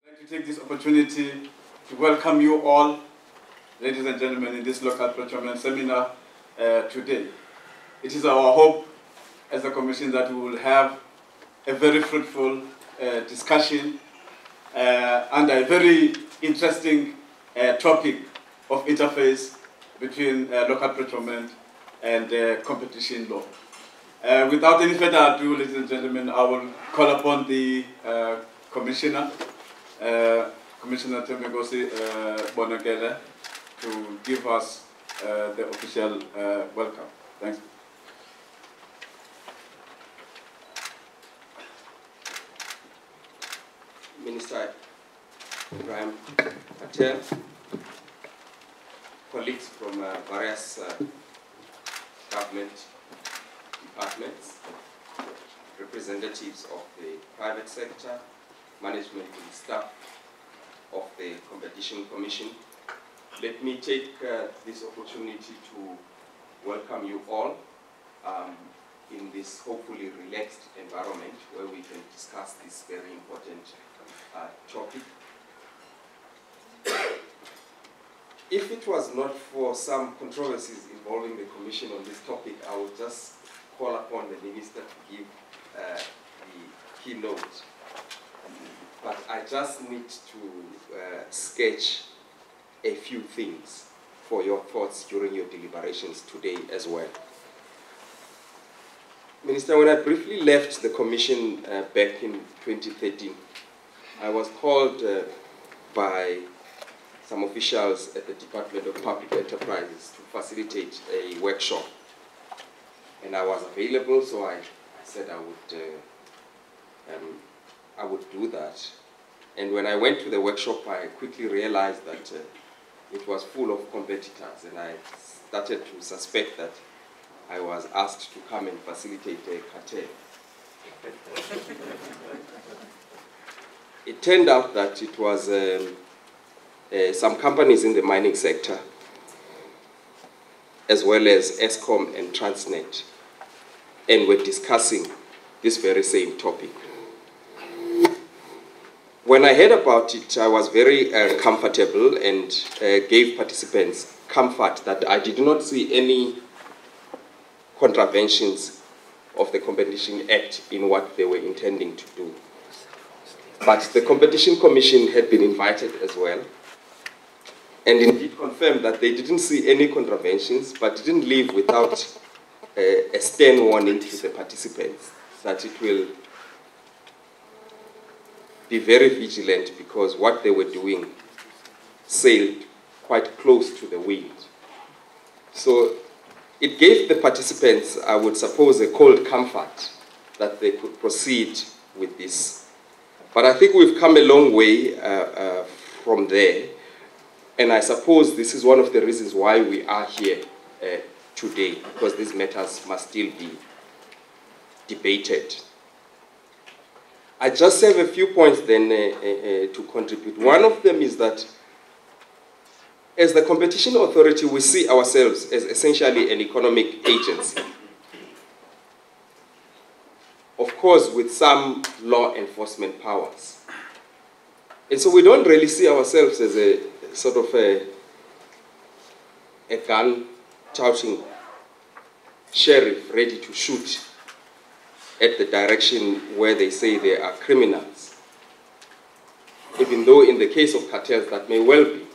I'd like to take this opportunity to welcome you all, ladies and gentlemen, in this local procurement seminar today. It is our hope as a Commission that we will have a very fruitful discussion under a very interesting topic of interface between local procurement and competition law. Without any further ado, ladies and gentlemen, I will call upon the Commissioner, Commissioner Tembinkosi Bonakele, to give us the official welcome. Thanks. Minister Ebrahim Patel, colleagues from various government departments, representatives of the private sector, management and staff of the Competition Commission. Let me take this opportunity to welcome you all in this hopefully relaxed environment where we can discuss this very important topic. If it was not for some controversies involving the Commission on this topic, I would just call upon the Minister to give the keynote. But I just need to sketch a few things for your thoughts during your deliberations today as well. Minister, when I briefly left the Commission back in 2013, I was called by some officials at the Department of Public Enterprises to facilitate a workshop. And I was available, so I said I would do that. And when I went to the workshop, I quickly realized that it was full of competitors, and I started to suspect that I was asked to come and facilitate a cartel. It turned out that it was some companies in the mining sector, as well as Eskom and Transnet, and were discussing this very same topic. When I heard about it, I was very comfortable and gave participants comfort that I did not see any contraventions of the Competition Act in what they were intending to do. But the Competition Commission had been invited as well, and indeed confirmed that they didn't see any contraventions, but didn't leave without a stern warning to the participants that it will be very vigilant because what they were doing sailed quite close to the wind. So it gave the participants, I would suppose, a cold comfort that they could proceed with this. But I think we've come a long way from there, and I suppose this is one of the reasons why we are here today, because these matters must still be debated. I just have a few points then to contribute. One of them is that as the Competition Authority, we see ourselves as essentially an economic agency. Of course, with some law enforcement powers. And so we don't really see ourselves as a sort of a gun-touting sheriff ready to shoot at the direction where they say there are criminals. Even though in the case of cartels, that may well be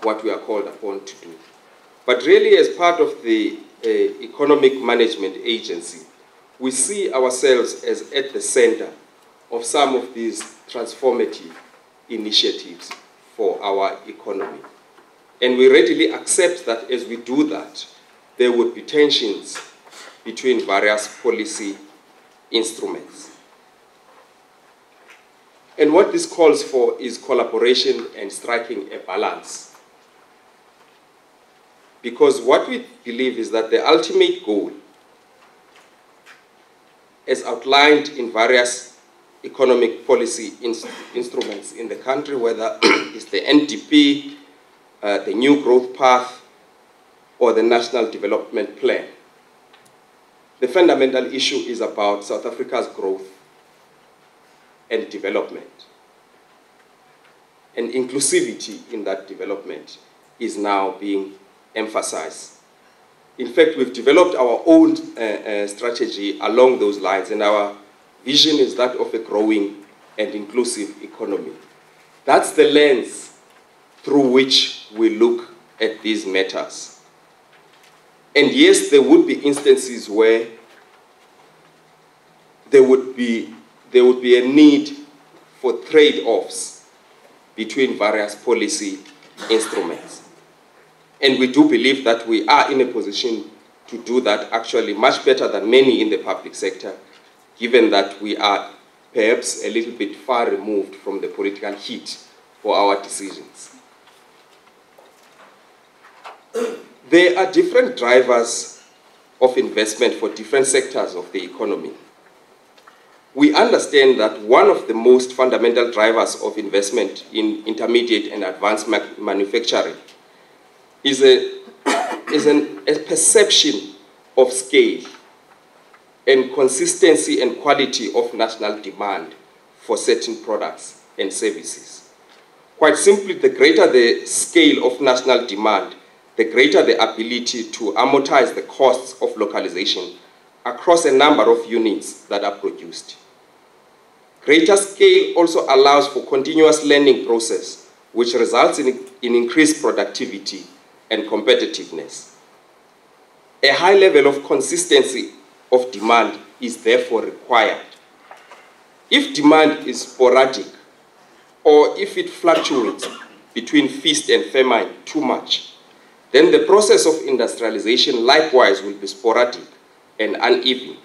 what we are called upon to do. But really, as part of the economic management agency, we see ourselves as at the center of some of these transformative initiatives for our economy. And we readily accept that as we do that, there would be tensions between various policy instruments. And what this calls for is collaboration and striking a balance. Because what we believe is that the ultimate goal, as outlined in various economic policy instruments in the country, whether it's the NDP, the New Growth Path, or the National Development Plan, the fundamental issue is about South Africa's growth and development. and inclusivity in that development is now being emphasized. In fact, we've developed our own strategy along those lines, and our vision is that of a growing and inclusive economy. That's the lens through which we look at these matters. And yes, there would be instances where there would be a need for trade-offs between various policy instruments. And we do believe that we are in a position to do that actually much better than many in the public sector, given that we are perhaps a little bit far removed from the political heat for our decisions. There are different drivers of investment for different sectors of the economy. We understand that one of the most fundamental drivers of investment in intermediate and advanced manufacturing is a perception of scale and consistency and quality of national demand for certain products and services. Quite simply, the greater the scale of national demand, the greater the ability to amortize the costs of localization across a number of units that are produced. Greater scale also allows for continuous learning process, which results in increased productivity and competitiveness. A high level of consistency of demand is therefore required. If demand is sporadic, or if it fluctuates between feast and famine too much, then the process of industrialization likewise will be sporadic and uneven,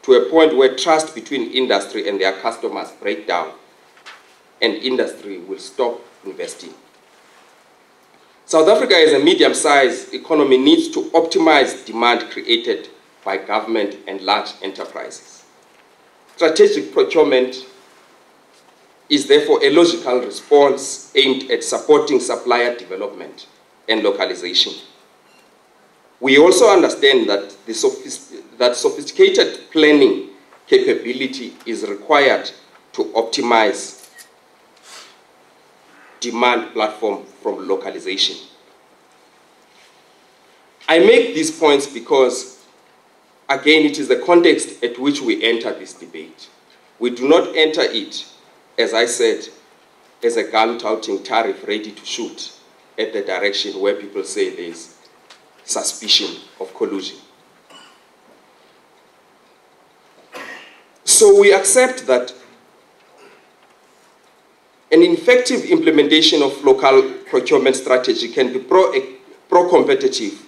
to a point where trust between industry and their customers break down, and industry will stop investing. South Africa, as a medium-sized economy, needs to optimize demand created by government and large enterprises. Strategic procurement is therefore a logical response aimed at supporting supplier development and localization. We also understand that sophisticated planning capability is required to optimize demand platform from localization. I make these points because, again, it is the context at which we enter this debate. We do not enter it, as I said, as a gun-touting tariff ready to shoot at the direction where people say there's suspicion of collusion. So we accept that an effective implementation of local procurement strategy can be pro-competitive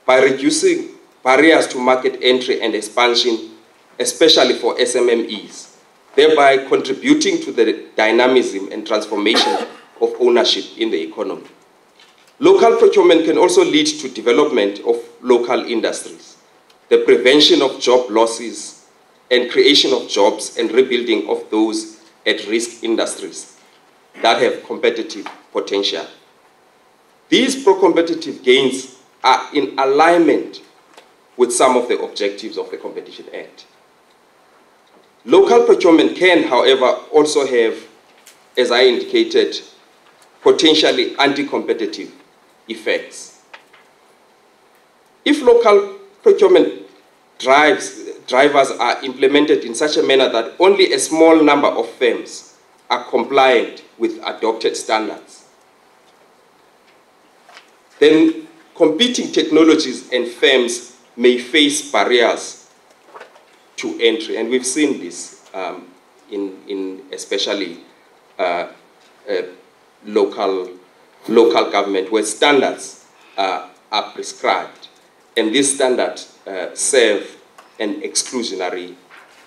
by reducing barriers to market entry and expansion, especially for SMMEs, thereby contributing to the dynamism and transformation of ownership in the economy. Local procurement can also lead to development of local industries, the prevention of job losses, and creation of jobs and rebuilding of those at-risk industries that have competitive potential. These pro-competitive gains are in alignment with some of the objectives of the Competition Act. Local procurement can, however, also have, as I indicated, potentially anti-competitive effects. If local procurement drivers are implemented in such a manner that only a small number of firms are compliant with adopted standards, then competing technologies and firms may face barriers to entry. And we've seen this in especially local government, where standards are prescribed. And these standards serve an exclusionary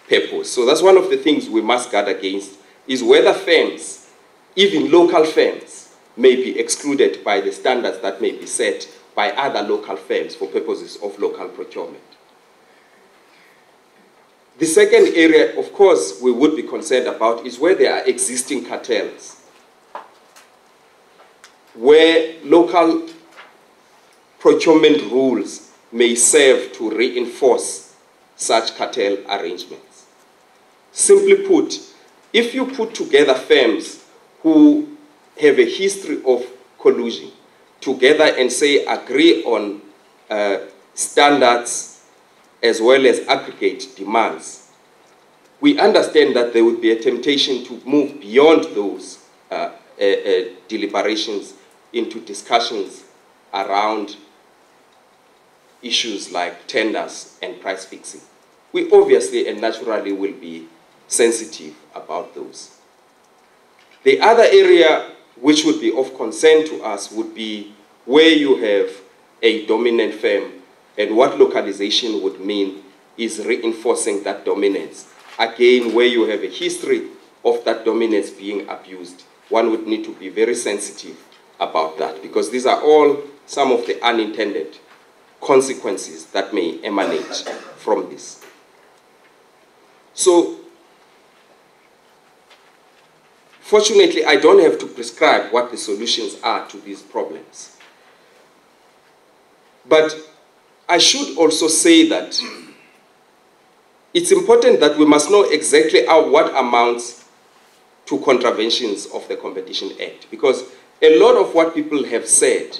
purpose. So that's one of the things we must guard against, is whether firms, even local firms, may be excluded by the standards that may be set by other local firms for purposes of local procurement. The second area, of course, we would be concerned about is where there are existing cartels, where local procurement rules may serve to reinforce such cartel arrangements. Simply put, if you put together firms who have a history of collusion together and say agree on standards as well as aggregate demands, we understand that there would be a temptation to move beyond those deliberations into discussions around issues like tenders and price fixing. We obviously and naturally will be sensitive about those. The other area which would be of concern to us would be where you have a dominant firm, and what localization would mean is reinforcing that dominance. Again, where you have a history of that dominance being abused, one would need to be very sensitive about that, because these are all some of the unintended consequences that may emanate from this. So, fortunately, I don't have to prescribe what the solutions are to these problems. But I should also say that it's important that we must know exactly what amounts to contraventions of the Competition Act, because a lot of what people have said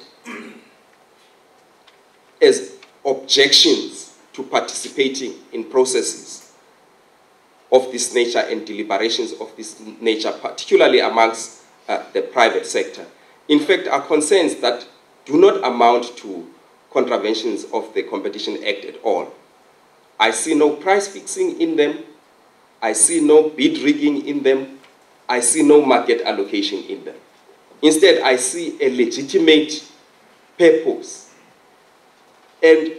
as objections to participating in processes of this nature and deliberations of this nature, particularly amongst the private sector, in fact, are concerns that do not amount to contraventions of the Competition Act at all. I see no price fixing in them. I see no bid rigging in them. I see no market allocation in them. Instead, I see a legitimate purpose. And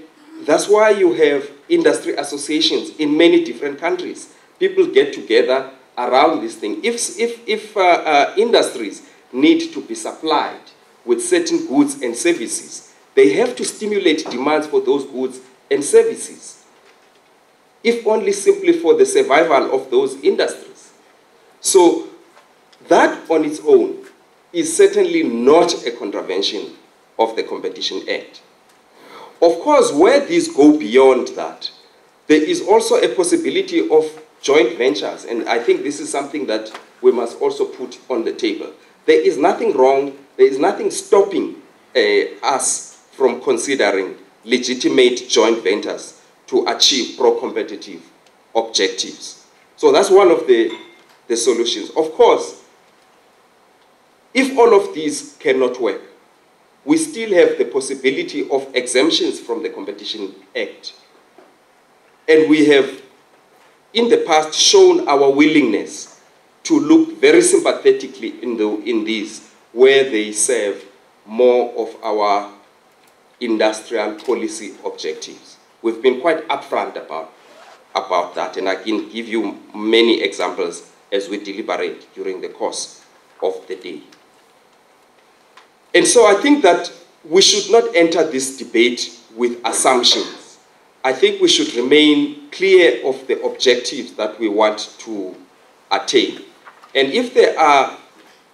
that's why you have industry associations in many different countries. People get together around this thing. If industries need to be supplied with certain goods and services, they have to stimulate demands for those goods and services, if only simply for the survival of those industries. So that on its own is certainly not a contravention of the Competition Act. Of course, where these go beyond that, there is also a possibility of joint ventures, and I think this is something that we must also put on the table. There is nothing wrong, there is nothing stopping us from considering legitimate joint ventures to achieve pro-competitive objectives. So that's one of the solutions. Of course, if all of these cannot work, we still have the possibility of exemptions from the Competition Act. And we have, in the past, shown our willingness to look very sympathetically in these, where they serve more of our industrial policy objectives. We've been quite upfront about that, and I can give you many examples as we deliberate during the course of the day. And so I think that we should not enter this debate with assumptions. I think we should remain clear of the objectives that we want to attain. And if there are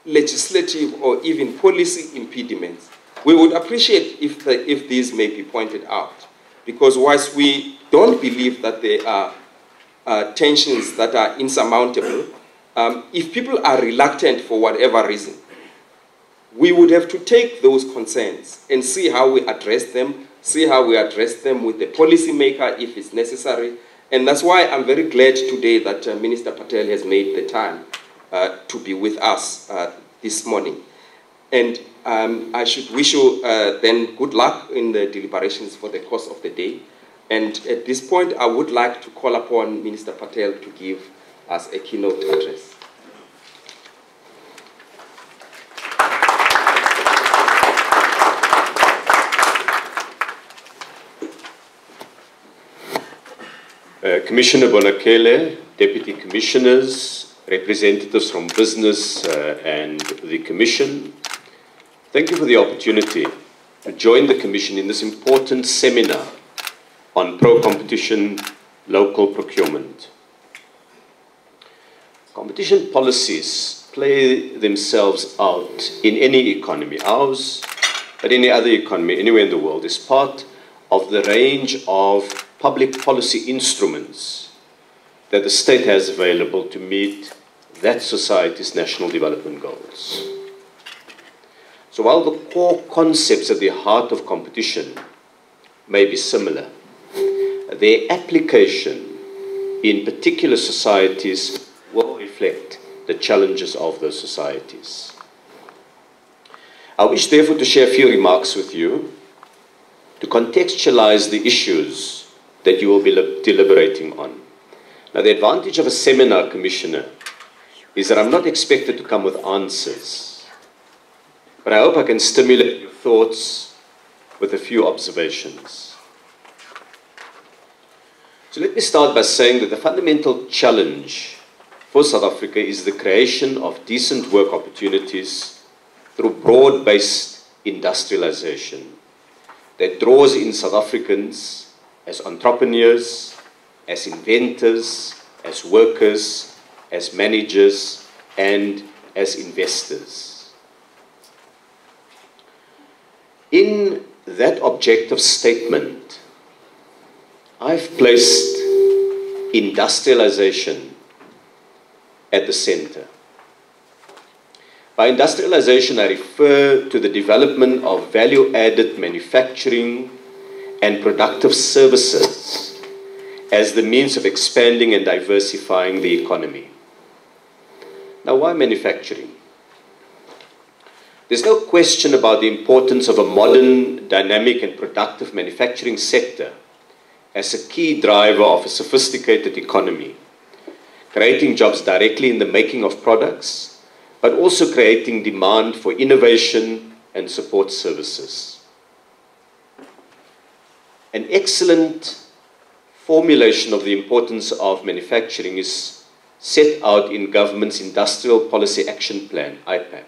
legislative or even policy impediments, we would appreciate if these may be pointed out. Because whilst we don't believe that there are tensions that are insurmountable, if people are reluctant for whatever reason, we would have to take those concerns and see how we address them, with the policymaker if it's necessary. And that's why I'm very glad today that Minister Patel has made the time to be with us this morning. And I should wish you then good luck in the deliberations for the course of the day. And at this point, I would like to call upon Minister Patel to give us a keynote address. Commissioner Bonakele, Deputy Commissioners, representatives from business and the Commission, thank you for the opportunity to join the Commission in this important seminar on pro-competition local procurement. Competition policies play themselves out in any economy, ours, but any other economy, anywhere in the world, is part of the range of public policy instruments that the state has available to meet that society's national development goals. So while the core concepts at the heart of competition may be similar, their application in particular societies will reflect the challenges of those societies. I wish therefore to share a few remarks with you to contextualize the issues that you will be deliberating on. Now, the advantage of a seminar, Commissioner, is that I'm not expected to come with answers, but I hope I can stimulate your thoughts with a few observations. So let me start by saying that the fundamental challenge for South Africa is the creation of decent work opportunities through broad-based industrialization that draws in South Africans as entrepreneurs, as inventors, as workers, as managers, and as investors. In that objective statement, I've placed industrialization at the center. By industrialization, I refer to the development of value-added manufacturing and productive services as the means of expanding and diversifying the economy. Now, why manufacturing? There's no question about the importance of a modern, dynamic, and productive manufacturing sector as a key driver of a sophisticated economy, creating jobs directly in the making of products, but also creating demand for innovation and support services. An excellent formulation of the importance of manufacturing is set out in government's Industrial Policy Action Plan, IPAP,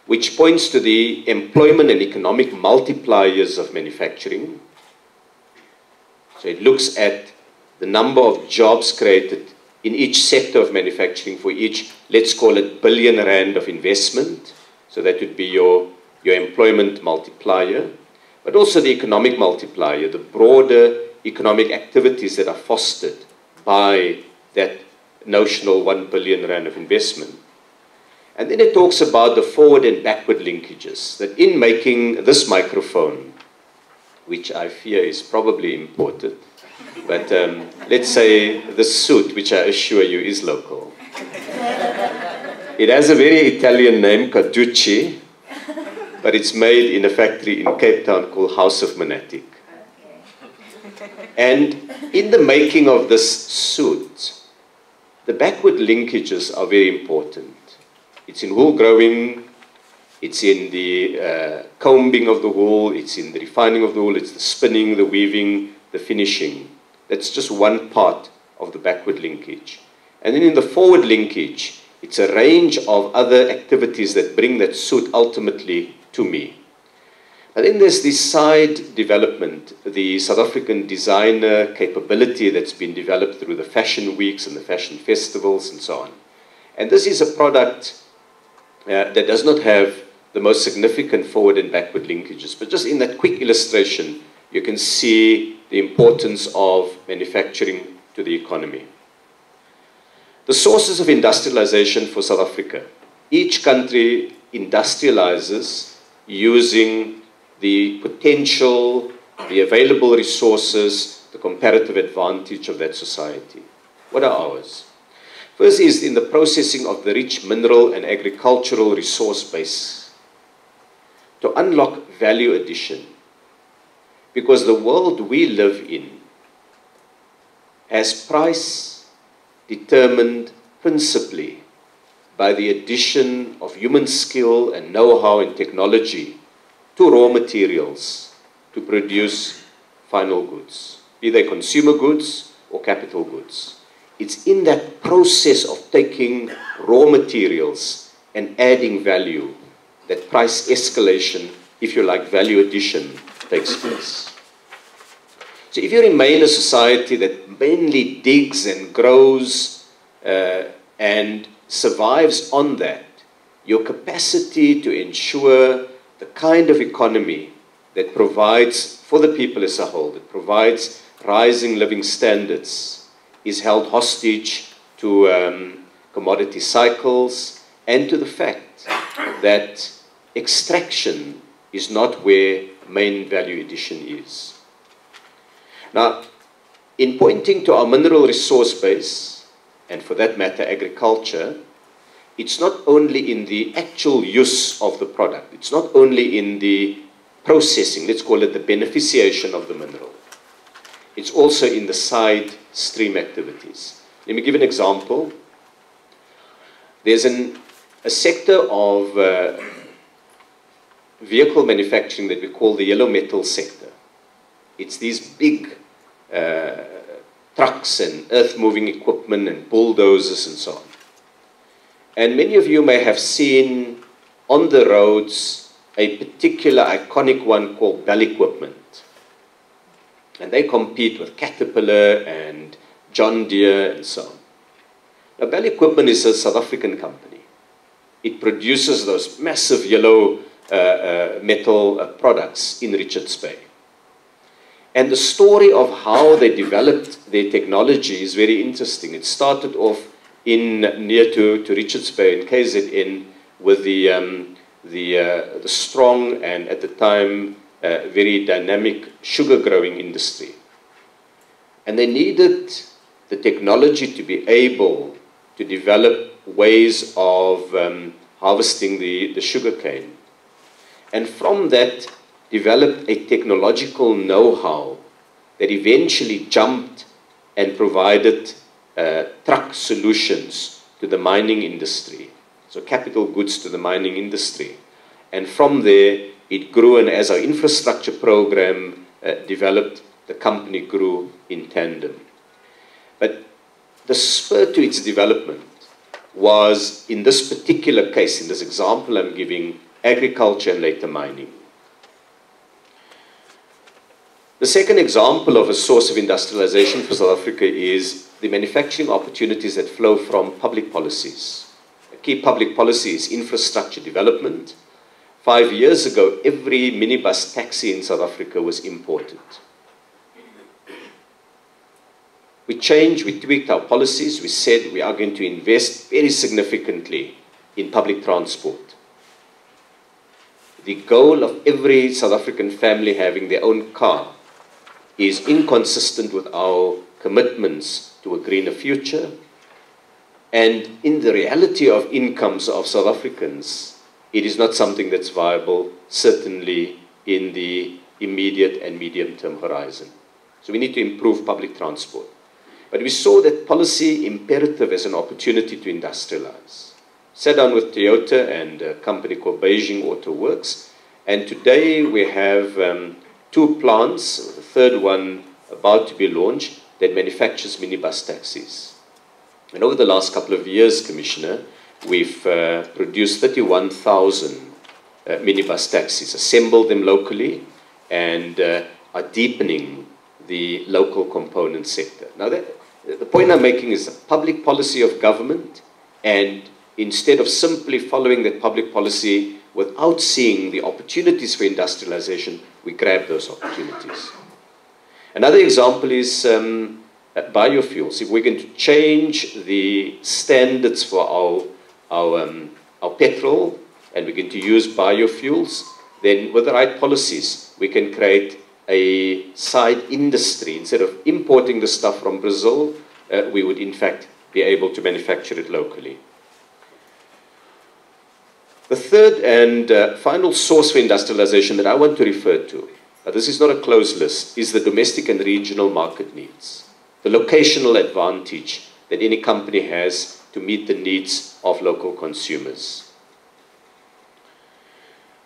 which points to the employment and economic multipliers of manufacturing. So it looks at the number of jobs created in each sector of manufacturing for each, let's call it, billion rand of investment. So that would be your employment multiplier, but also the economic multiplier, the broader economic activities that are fostered by that notional 1 billion rand of investment. And then it talks about the forward and backward linkages, that in making this microphone, which I fear is probably imported, but let's say the suit, which I assure you is local. It has a very Italian name, Caducci, but it's made in a factory in Cape Town called House of Monatic. And in the making of this suit, the backward linkages are very important. It's in wool growing, it's in the combing of the wool, it's in the refining of the wool, it's the spinning, the weaving, the finishing. That's just one part of the backward linkage. And then in the forward linkage, it's a range of other activities that bring that suit ultimately to me. And then there's the side development, the South African designer capability that's been developed through the fashion weeks and the fashion festivals and so on. And this is a product that does not have the most significant forward and backward linkages. But just in that quick illustration, you can see the importance of manufacturing to the economy. The sources of industrialization for South Africa. Each country industrializes using the potential, the available resources, the comparative advantage of that society. What are ours? First is in the processing of the rich mineral and agricultural resource base to unlock value addition. Because the world we live in has price determined principally by the addition of human skill and know-how and technology to raw materials to produce final goods, be they consumer goods or capital goods. It's in that process of taking raw materials and adding value that price escalation, if you like, value addition, takes place. So if you remain a society that mainly digs and grows and survives on that, your capacity to ensure the kind of economy that provides for the people as a whole, that provides rising living standards, is held hostage to commodity cycles and to the fact that extraction is not where main value addition is. Now, in pointing to our mineral resource base, and for that matter agriculture, it's not only in the actual use of the product, it's not only in the processing, let's call it the beneficiation of the mineral. It's also in the side stream activities. Let me give an example. There's a sector of vehicle manufacturing that we call the yellow metal sector. It's these big trucks and earth-moving equipment and bulldozers and so on. And many of you may have seen on the roads a particular iconic one called Bell Equipment. And they compete with Caterpillar and John Deere and so on. Now, Bell Equipment is a South African company. It produces those massive yellow metal products in Richards Bay. And the story of how they developed their technology is very interesting. It started off near to Richards Bay in KZN with the strong and at the time very dynamic sugar growing industry. And they needed the technology to be able to develop ways of harvesting the sugar cane. And from that, developed a technological know-how that eventually jumped and provided truck solutions to the mining industry. So capital goods to the mining industry. And from there, it grew, and as our infrastructure program developed, the company grew in tandem. But the spur to its development was, in this particular case, in this example I'm giving, agriculture and later mining. The second example of a source of industrialization for South Africa is the manufacturing opportunities that flow from public policies. A key public policy is infrastructure development. 5 years ago, every minibus taxi in South Africa was imported. We changed, we tweaked our policies. We said we are going to invest very significantly in public transport. The goal of every South African family having their own car is inconsistent with our commitments to a greener future. And in the reality of incomes of South Africans, it is not something that's viable, certainly in the immediate and medium-term horizon. So we need to improve public transport. But we saw that policy imperative as an opportunity to industrialize. Sat down with Toyota and a company called Beijing Auto Works, and today we have 2 plants, the third one about to be launched, that manufactures minibus taxis. And over the last couple of years, Commissioner, we've produced 31,000 minibus taxis, assembled them locally, and are deepening the local component sector. Now, the point I'm making is the public policy of government, and instead of simply following that public policy without seeing the opportunities for industrialization, we grab those opportunities. Another example is biofuels. If we're going to change the standards for our petrol, and we're going to use biofuels, then with the right policies, we can create a side industry. Instead of importing the stuff from Brazil, we would in fact be able to manufacture it locally. The third and final source for industrialization that I want to refer to, but this is not a closed list, is the domestic and regional market needs. The locational advantage that any company has to meet the needs of local consumers.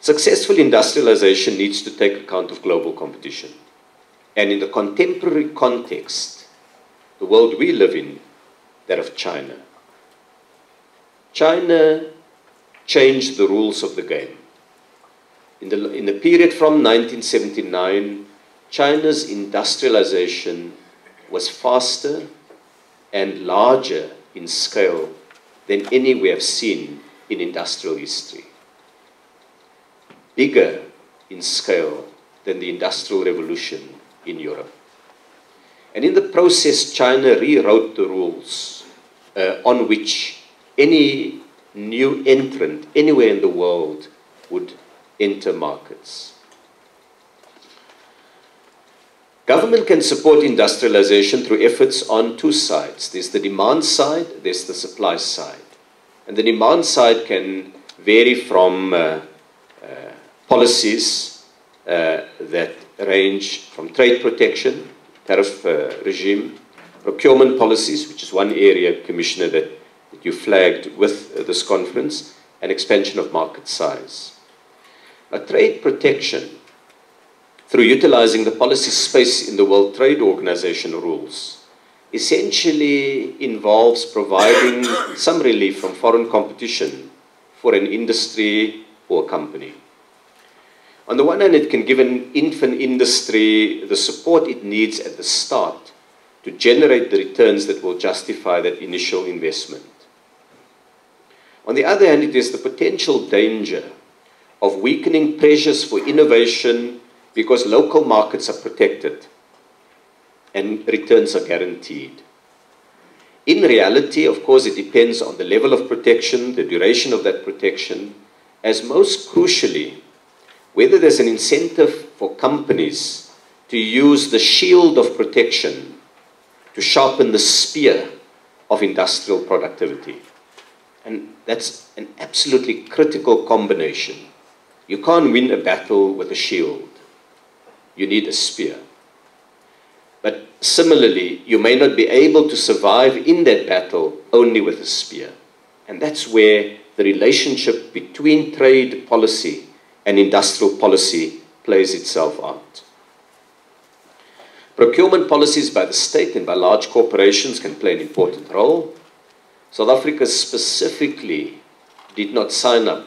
Successful industrialization needs to take account of global competition. And in the contemporary context, the world we live in, that of China. China changed the rules of the game. In the period from 1979, China's industrialization was faster and larger in scale than any we have seen in industrial history. Bigger in scale than the Industrial Revolution in Europe. And in the process, China rewrote the rules on which any new entrant anywhere in the world would enter markets. Government can support industrialization through efforts on two sides. There's the demand side, there's the supply side. And the demand side can vary from policies that range from trade protection, tariff regime, procurement policies, which is one area, Commissioner, that you flagged with this conference, and expansion of market size. Now, trade protection, through utilizing the policy space in the World Trade Organization rules, essentially involves providing some relief from foreign competition for an industry or company. On the one hand, it can give an infant industry the support it needs at the start to generate the returns that will justify that initial investment. On the other hand, it is the potential danger of weakening pressures for innovation because local markets are protected and returns are guaranteed. In reality, of course, it depends on the level of protection, the duration of that protection, as most crucially, whether there's an incentive for companies to use the shield of protection to sharpen the spear of industrial productivity. And that's an absolutely critical combination. You can't win a battle with a shield. You need a spear. But similarly, you may not be able to survive in that battle only with a spear. And that's where the relationship between trade policy and industrial policy plays itself out. Procurement policies by the state and by large corporations can play an important role. South Africa specifically did not sign up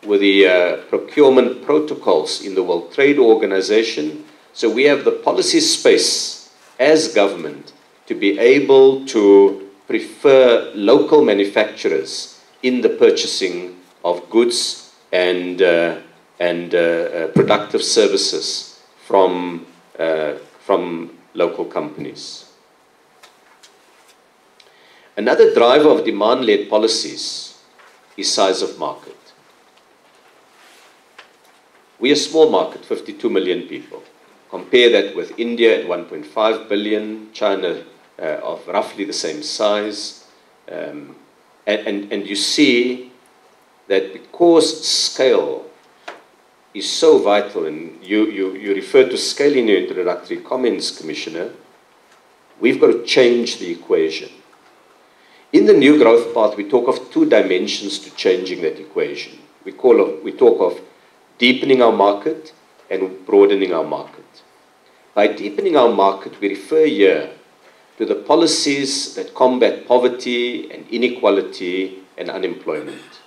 with the procurement protocols in the World Trade Organization, so we have the policy space as government to be able to prefer local manufacturers in the purchasing of goods and productive services from local companies. Another driver of demand-led policies is size of market. We are a small market, 52 million people. Compare that with India at 1.5 billion, China of roughly the same size. And you see that because scale is so vital, and you referred to scale in your introductory comments, Commissioner, we've got to change the equation. In the new growth path, we talk of two dimensions to changing that equation. We talk of deepening our market and broadening our market. By deepening our market, we refer here to the policies that combat poverty and inequality and unemployment.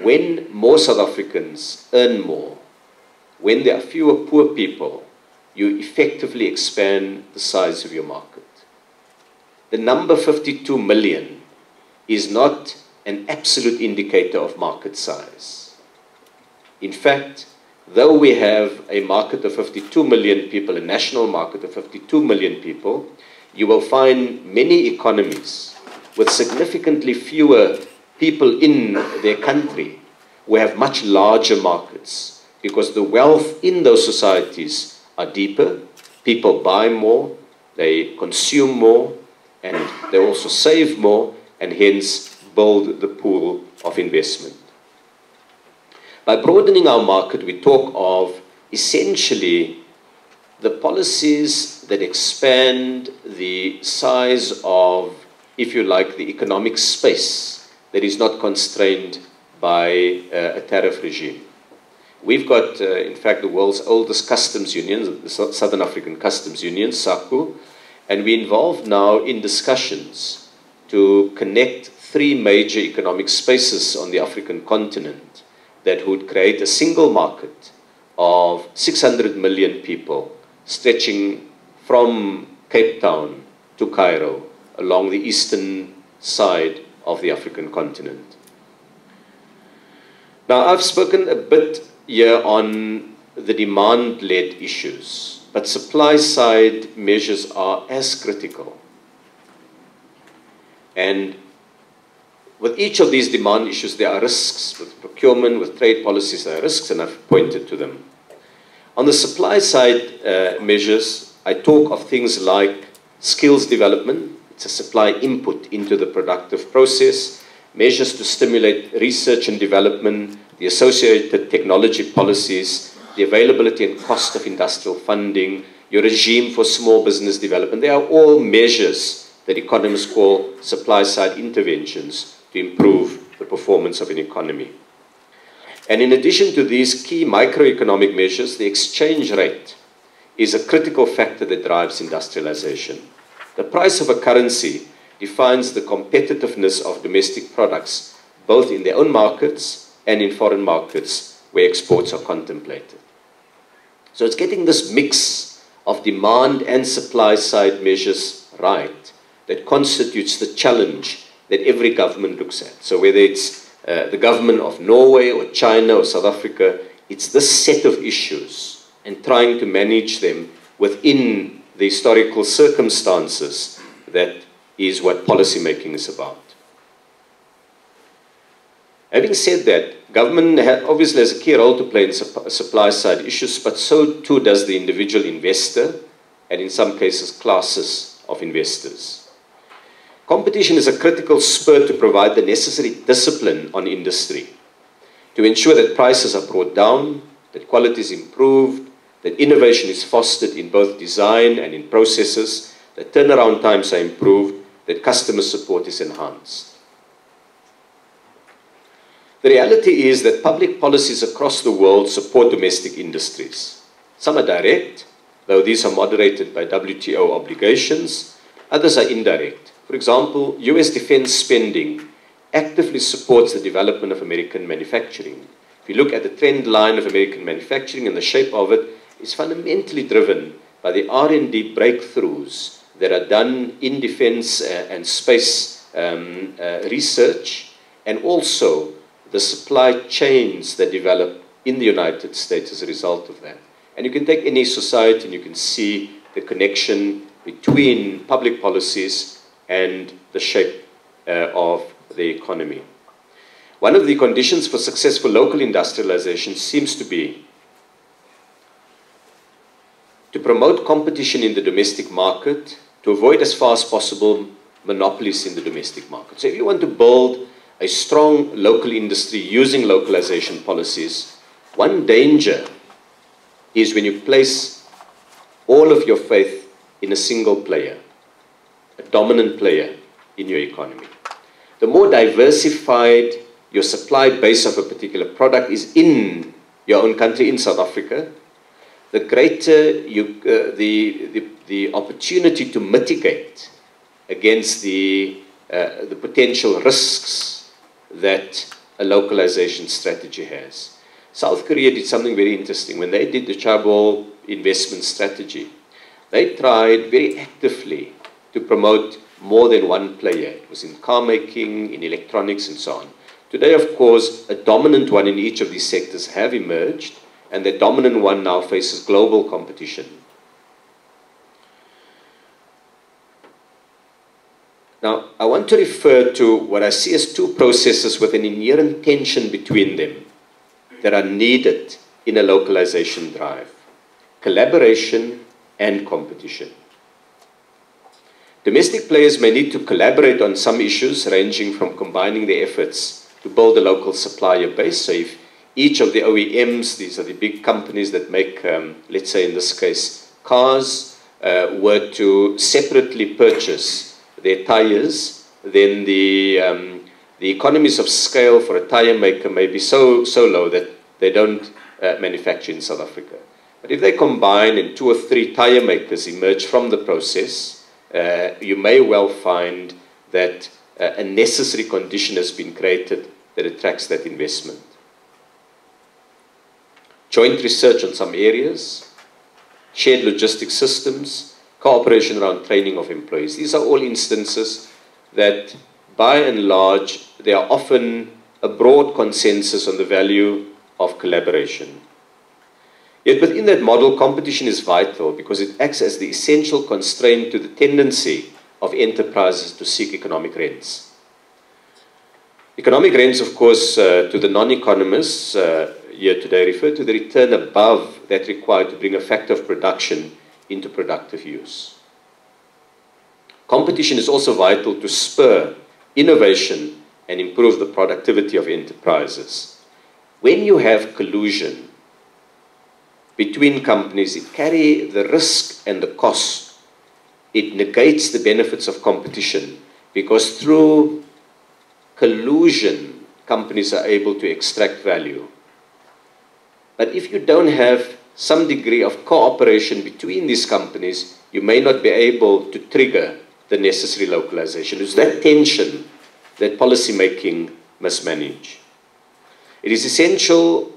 When more South Africans earn more, when there are fewer poor people, you effectively expand the size of your market. The number 52 million is not an absolute indicator of market size. In fact, though we have a market of 52 million people, a national market of 52 million people, you will find many economies with significantly fewer people in their country who have much larger markets because the wealth in those societies are deeper, people buy more, they consume more, and they also save more, and hence build the pool of investment. By broadening our market, we talk of essentially the policies that expand the size of, if you like, the economic space that is not constrained by a tariff regime. We've got, in fact, the world's oldest customs union, the Southern African Customs Union, SACU, and we're involved now in discussions to connect three major economic spaces on the African continent that would create a single market of 600 million people stretching from Cape Town to Cairo along the eastern side of the African continent. Now, I've spoken a bit here on the demand-led issues, but supply-side measures are as critical. And with each of these demand issues, there are risks. With procurement, with trade policies, there are risks, and I've pointed to them. On the supply side measures, I talk of things like skills development. It's a supply input into the productive process, measures to stimulate research and development, the associated technology policies, the availability and cost of industrial funding, your regime for small business development. They are all measures that economists call supply-side interventions to improve the performance of an economy. And in addition to these key microeconomic measures, the exchange rate is a critical factor that drives industrialization. The price of a currency defines the competitiveness of domestic products, both in their own markets and in foreign markets where exports are contemplated. So it's getting this mix of demand and supply side measures right that constitutes the challenge that every government looks at. So whether it's the government of Norway or China or South Africa, it's this set of issues and trying to manage them within the historical circumstances that is what policy making is about. Having said that, government obviously has a key role to play in supply side issues, but so too does the individual investor and in some cases classes of investors. Competition is a critical spur to provide the necessary discipline on industry, to ensure that prices are brought down, that quality is improved, that innovation is fostered in both design and in processes, that turnaround times are improved, that customer support is enhanced. The reality is that public policies across the world support domestic industries. Some are direct, though these are moderated by WTO obligations. Others are indirect. For example, US defense spending actively supports the development of American manufacturing. If you look at the trend line of American manufacturing and the shape of it, it's fundamentally driven by the R&D breakthroughs that are done in defense and space research, and also the supply chains that develop in the United States as a result of that. And you can take any society and you can see the connection between public policies and the shape of the economy. One of the conditions for successful local industrialization seems to be to promote competition in the domestic market, to avoid as far as possible monopolies in the domestic market. So if you want to build a strong local industry using localization policies, one danger is when you place all of your faith in a single player, a dominant player in your economy. The more diversified your supply base of a particular product is in your own country, in South Africa, the greater the opportunity to mitigate against the potential risks that a localization strategy has. South Korea did something very interesting. When they did the Chaebol investment strategy, they tried very actively to promote more than one player. It was in car making, in electronics, and so on. Today, of course, a dominant one in each of these sectors have emerged, and the dominant one now faces global competition. Now, I want to refer to what I see as two processes with an inherent tension between them that are needed in a localization drive: collaboration and competition. Domestic players may need to collaborate on some issues, ranging from combining their efforts to build a local supplier base. So if each of the OEMs, these are the big companies that make, let's say in this case, cars, were to separately purchase their tires, then the economies of scale for a tire maker may be so low that they don't manufacture in South Africa. But if they combine and 2 or 3 tire makers emerge from the process, you may well find that a necessary condition has been created that attracts that investment. Joint research on some areas, shared logistics systems, cooperation around training of employees. These are all instances that, by and large, there are often a broad consensus on the value of collaboration. Yet within that model, competition is vital because it acts as the essential constraint to the tendency of enterprises to seek economic rents. Economic rents, of course, to the non-economists here today refer to the return above that required to bring a factor of production into productive use. Competition is also vital to spur innovation and improve the productivity of enterprises. When you have collusion between companies, it carries the risk and the cost. It negates the benefits of competition because through collusion, companies are able to extract value. But if you don't have some degree of cooperation between these companies, you may not be able to trigger the necessary localization. It's that tension that policymaking must manage. It is essential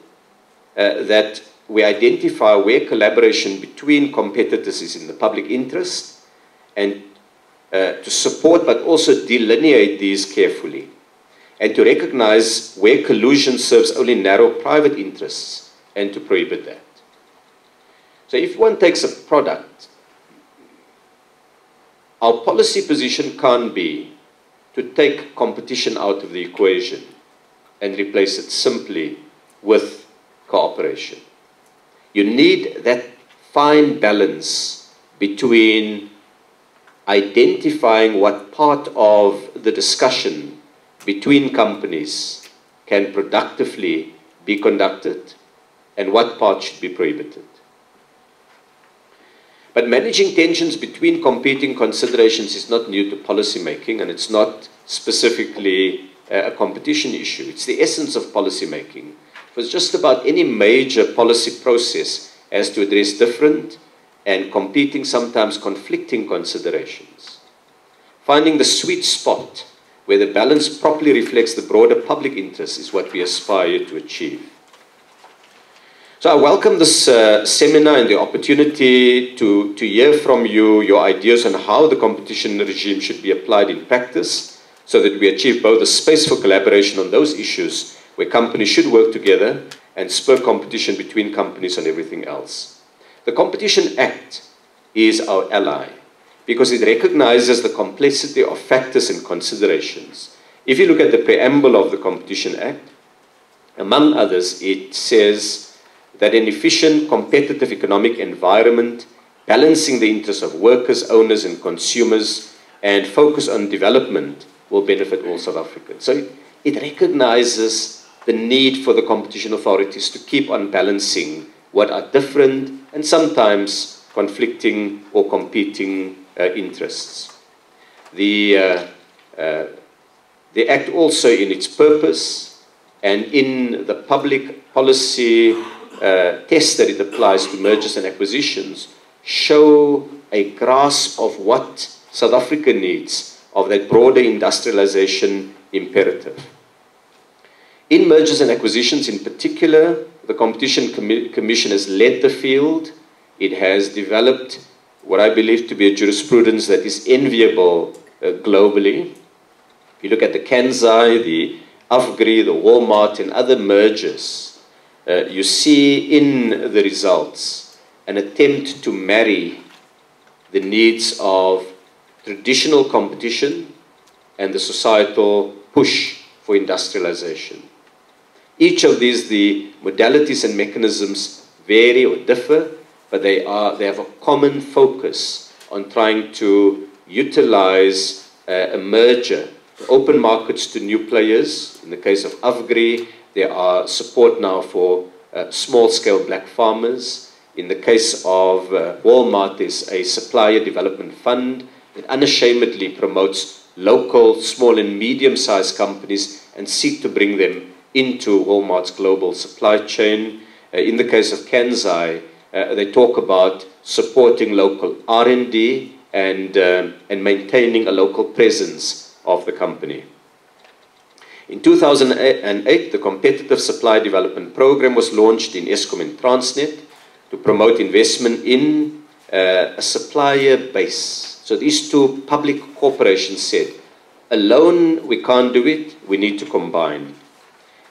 that we identify where collaboration between competitors is in the public interest and to support but also delineate these carefully, and to recognize where collusion serves only narrow private interests and to prohibit that. So if one takes a product, our policy position can't be to take competition out of the equation and replace it simply with cooperation. You need that fine balance between identifying what part of the discussion between companies can productively be conducted and what part should be prohibited. But managing tensions between competing considerations is not new to policymaking, and it's not specifically a competition issue. It's the essence of policymaking. It was just about any major policy process has to address different and competing, sometimes conflicting considerations. Finding the sweet spot where the balance properly reflects the broader public interest is what we aspire to achieve. So I welcome this seminar and the opportunity to hear from you your ideas on how the competition regime should be applied in practice so that we achieve both a space for collaboration on those issues where companies should work together and spur competition between companies on everything else. The Competition Act is our ally because it recognizes the complexity of factors and considerations. If you look at the preamble of the Competition Act, among others, it says that an efficient, competitive economic environment, balancing the interests of workers, owners, and consumers, and focus on development will benefit all South Africans. So it recognizes the need for the competition authorities to keep on balancing what are different and sometimes conflicting or competing interests. The Act also, in its purpose and in the public policy test that it applies to mergers and acquisitions, show a grasp of what South Africa needs of that broader industrialization imperative. In mergers and acquisitions in particular, the Competition Commission has led the field. It has developed what I believe to be a jurisprudence that is enviable globally. If you look at the Kansai, the Afgri, the Walmart, and other mergers, you see in the results an attempt to marry the needs of traditional competition and the societal push for industrialization. Each of these, the modalities and mechanisms vary or differ, but they have a common focus on trying to utilize a merger to open markets to new players. In the case of Afgri, there are support now for small-scale black farmers. In the case of Walmart, there's a supplier development fund that unashamedly promotes local, small and medium-sized companies and seek to bring them into Walmart's global supply chain. In the case of Kansai, they talk about supporting local R&D and maintaining a local presence of the company. In 2008, the Competitive Supply Development Program was launched in Eskom and Transnet to promote investment in a supplier base. So these two public corporations said, alone we can't do it, we need to combine.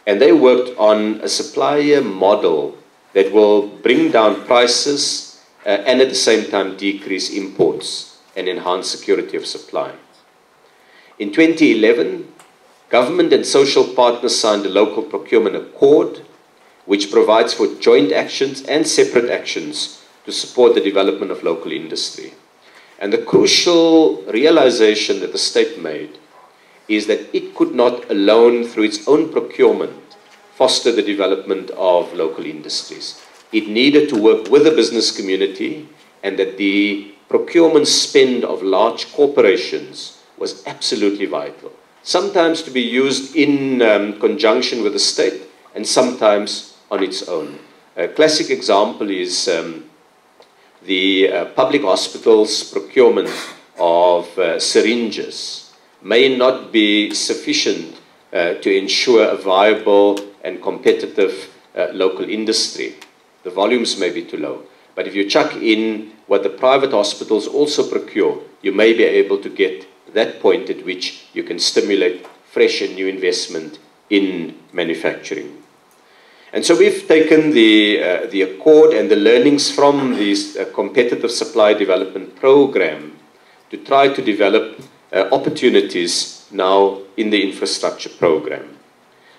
And they worked on a supplier model that will bring down prices and at the same time decrease imports and enhance security of supply. In 2011, Government and social partners signed a local procurement accord, which provides for joint actions and separate actions to support the development of local industry. And the crucial realization that the state made is that it could not alone, through its own procurement, foster the development of local industries. It needed to work with the business community, and that the procurement spend of large corporations was absolutely vital. Sometimes to be used in conjunction with the state, and sometimes on its own. A classic example is the public hospitals' procurement of syringes may not be sufficient to ensure a viable and competitive local industry. The volumes may be too low. But if you chuck in what the private hospitals also procure, you may be able to get that point at which you can stimulate fresh and new investment in manufacturing. And so we've taken the accord and the learnings from this competitive supply development program to try to develop opportunities now in the infrastructure program.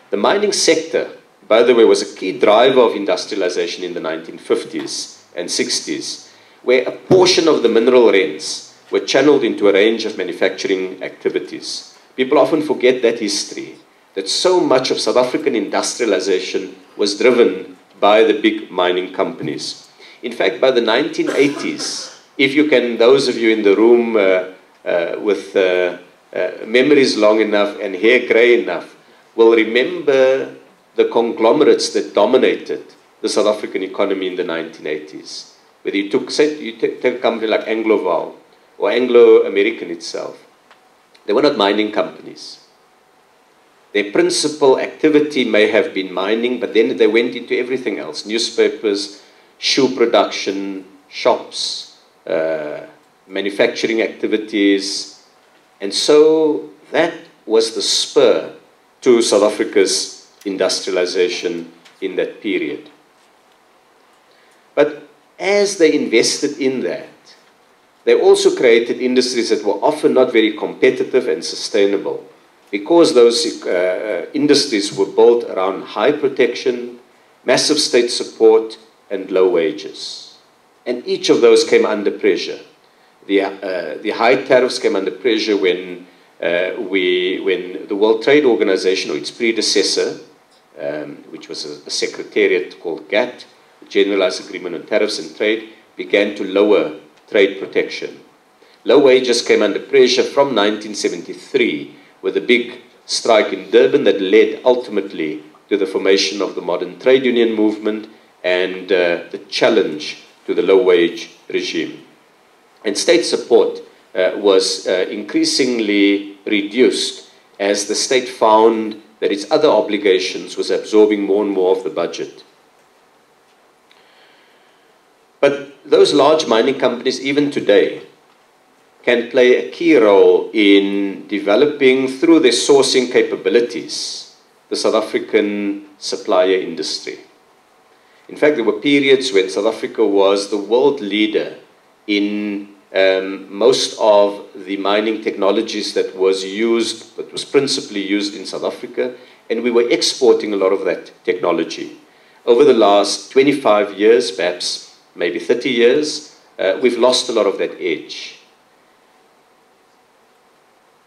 The mining sector, by the way, was a key driver of industrialization in the 1950s and 60s, where a portion of the mineral rents were channeled into a range of manufacturing activities. People often forget that history, that so much of South African industrialization was driven by the big mining companies. In fact, by the 1980s, if you can, those of you in the room with memories long enough and hair grey enough, will remember the conglomerates that dominated the South African economy in the 1980s. Whether you take a company like Angloval or Anglo-American itself, they were not mining companies. Their principal activity may have been mining, but then they went into everything else: newspapers, shoe production, shops, manufacturing activities. And so that was the spur to South Africa's industrialization in that period. But as they invested in that, they also created industries that were often not very competitive and sustainable, because those industries were built around high protection, massive state support, and low wages. And each of those came under pressure. The high tariffs came under pressure when the World Trade Organization, or its predecessor, which was a secretariat called GATT, the Generalized Agreement on Tariffs and Trade, began to lower trade protection. Low wages came under pressure from 1973, with a big strike in Durban that led ultimately to the formation of the modern trade union movement and the challenge to the low-wage regime. And state support was increasingly reduced as the state found that its other obligations was absorbing more and more of the budget. But those large mining companies, even today, can play a key role in developing, through their sourcing capabilities, the South African supplier industry. In fact, there were periods when South Africa was the world leader in most of the mining technologies that was principally used in South Africa, and we were exporting a lot of that technology. Over the last 25 years, perhaps maybe 30 years, we've lost a lot of that edge.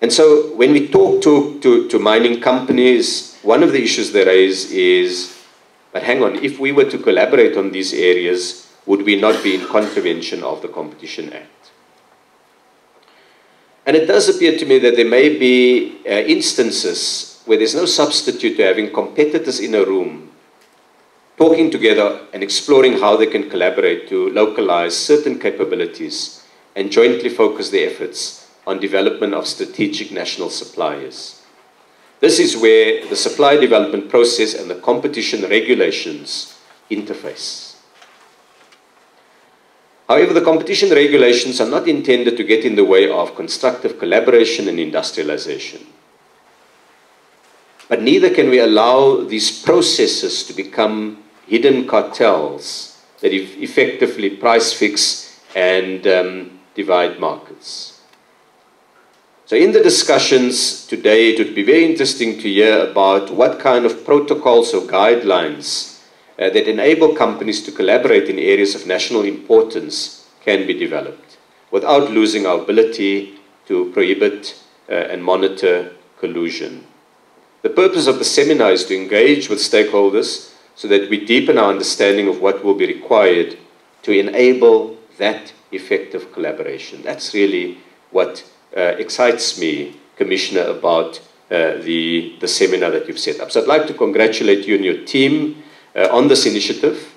And so when we talk to mining companies, one of the issues they raise is, but hang on, if we were to collaborate on these areas, would we not be in contravention of the Competition Act? And it does appear to me that there may be instances where there's no substitute to having competitors in a room talking together and exploring how they can collaborate to localize certain capabilities and jointly focus their efforts on development of strategic national suppliers. This is where the supply development process and the competition regulations interface. However, the competition regulations are not intended to get in the way of constructive collaboration and industrialization. But neither can we allow these processes to become hidden cartels that effectively price fix and divide markets. So in the discussions today, it would be very interesting to hear about what kind of protocols or guidelines that enable companies to collaborate in areas of national importance can be developed without losing our ability to prohibit and monitor collusion. The purpose of the seminar is to engage with stakeholders so that we deepen our understanding of what will be required to enable that effective collaboration. That's really what excites me, Commissioner, about the seminar that you've set up. So I'd like to congratulate you and your team on this initiative,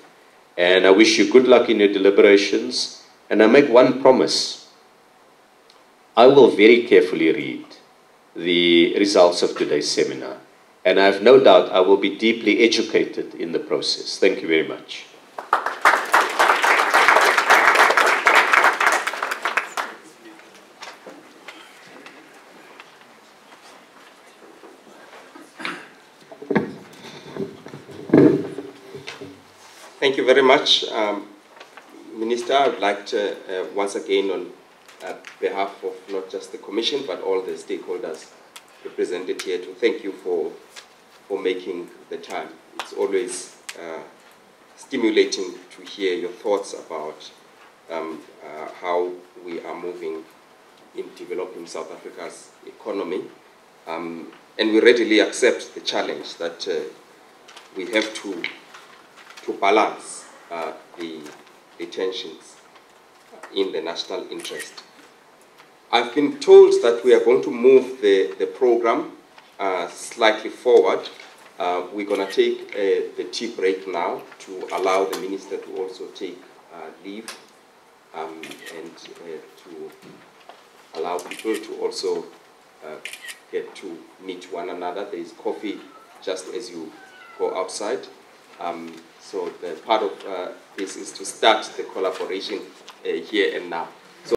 and I wish you good luck in your deliberations. And I make one promise. I will very carefully read the results of today's seminar, and I have no doubt I will be deeply educated in the process. Thank you very much. Thank you very much, Minister. I would like to, once again, on behalf of not just the Commission, but all the stakeholders represented here, to thank you for making the time. It's always stimulating to hear your thoughts about how we are moving in developing South Africa's economy. And we readily accept the challenge that we have to balance the tensions in the national interest. I've been told that we are going to move the program slightly forward. We're going to take the tea break now to allow the Minister to also take leave and to allow people to also get to meet one another. There is coffee just as you go outside. So the part of this is to start the collaboration here and now.